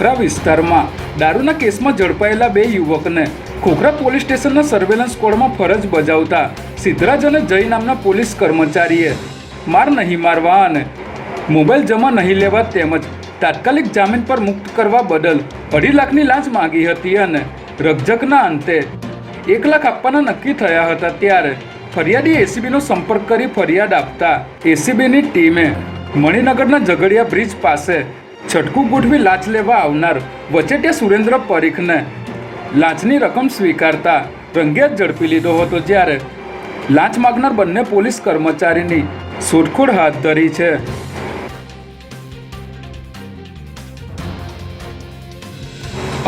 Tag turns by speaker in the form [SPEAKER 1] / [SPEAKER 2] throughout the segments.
[SPEAKER 1] ખોખરા વિસ્તારમાં દારૂના કેસમાં ઝડપાયેલા બે યુવકને ખોખરા પોલીસ સ્ટેશનના સર્વેલન્સ સ્ક્વોડમાં ફરજ બજાવતા સિદ્ધરાજ અને જય નામના પોલીસ કર્મચારીએ માર નહીં મારવા અને મોબાઈલ જમા નહીં લેવા તેમજ તાત્કાલિક જામીન પર મુક્ત કરવા બદલ 2.5 લાખની લાંચ માંગી હતી અને રકઝકના અંતે 1 લાખ આપવાના નક્કી થયા હતા ત્યારે ફરિયાદી એસીબીનો સંપર્ક કરી ફરિયાદ આપતા એસીબીની ટીમે મણિનગરના ઝઘડિયા બ્રિજ પાસે છટકું ગોઠવી લાંચ લેવા આવનાર વચેટિયા સુરેન્દ્ર પરીખને લાંચની રકમ સ્વીકારતા રંગેહાથ ઝડપી લીધો હતો જ્યારે લાંચ માગનાર બંને પોલીસ કર્મચારીની શોધખોળ હાથ ધરી છે।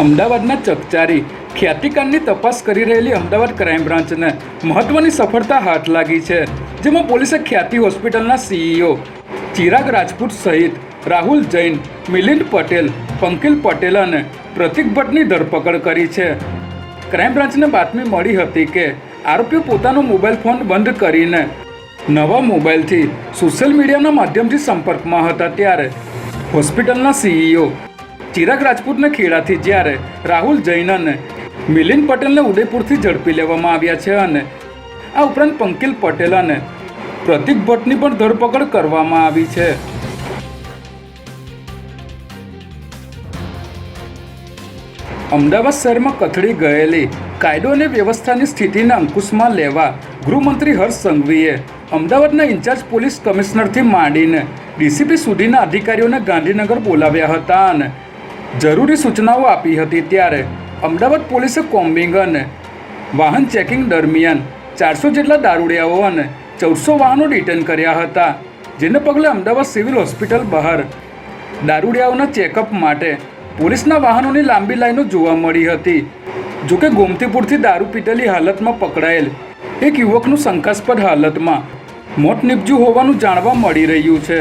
[SPEAKER 1] અમદાવાદના ચકચારી ખ્યાતિકાંડની તપાસ કરી રહેલી અમદાવાદ ક્રાઇમ બ્રાન્ચને મહત્વની સફળતા હાથ લાગી છે, જેમાં પોલીસે ખ્યાતિ હોસ્પિટલના સીઈઓ ચિરાગ રાજપૂત સહિત રાહુલ જૈન, મિલિંદ પટેલ, પંકિલ પટેલ અને પ્રતિક ભટ્ટની ધરપકડ કરી છે। ક્રાઇમ બ્રાન્ચને બાતમી મળી હતી કે આરોપીઓ પોતાનો મોબાઈલ ફોન બંધ કરીને નવા મોબાઈલથી સોશિયલ મીડિયાના માધ્યમથી સંપર્કમાં હતા ત્યારે હોસ્પિટલના સીઈઓ ચિરાગ રાજપૂતને ખેડાથી જ્યારે રાહુલ જૈન અને મિલિંદ પટેલને ઉદયપુરથી ઝડપી લેવામાં આવ્યા છે અને આ ઉપરાંત પંકિલ પટેલ અને પ્રતિક ભટ્ટની પણ ધરપકડ કરવામાં આવી છે। અમદાવાદ શહેરમાં કથળી ગયેલી કાયદો અને વ્યવસ્થાની સ્થિતિને અંકુશમાં લેવા ગૃહમંત્રી હર્ષ સંઘવીએ અમદાવાદના ઇન્ચાર્જ પોલીસ કમિશનરથી માંડીને ડીસીપી સુધીના અધિકારીઓને ગાંધીનગર બોલાવ્યા હતા અને જરૂરી સૂચનાઓ આપી હતી ત્યારે અમદાવાદ પોલીસે કોમ્બિંગ અને વાહન ચેકિંગ દરમિયાન 400 જેટલા દારૂડિયાઓ અને 1400 વાહનો ડિટેન કર્યા હતા, જેને પગલે અમદાવાદ સિવિલ હોસ્પિટલ બહાર દારૂડિયાઓના ચેકઅપ માટે પોલીસના વાહનોની લાંબી લાઈનો જોવા મળી હતી। જોકે ગોમતીપુરથી દારૂ પીટેલી હાલતમાં પકડાયેલ એક યુવકનું શંકાસ્પદ હાલતમાં મોત નીપજ્યું હોવાનું જાણવા મળી રહ્યું છે।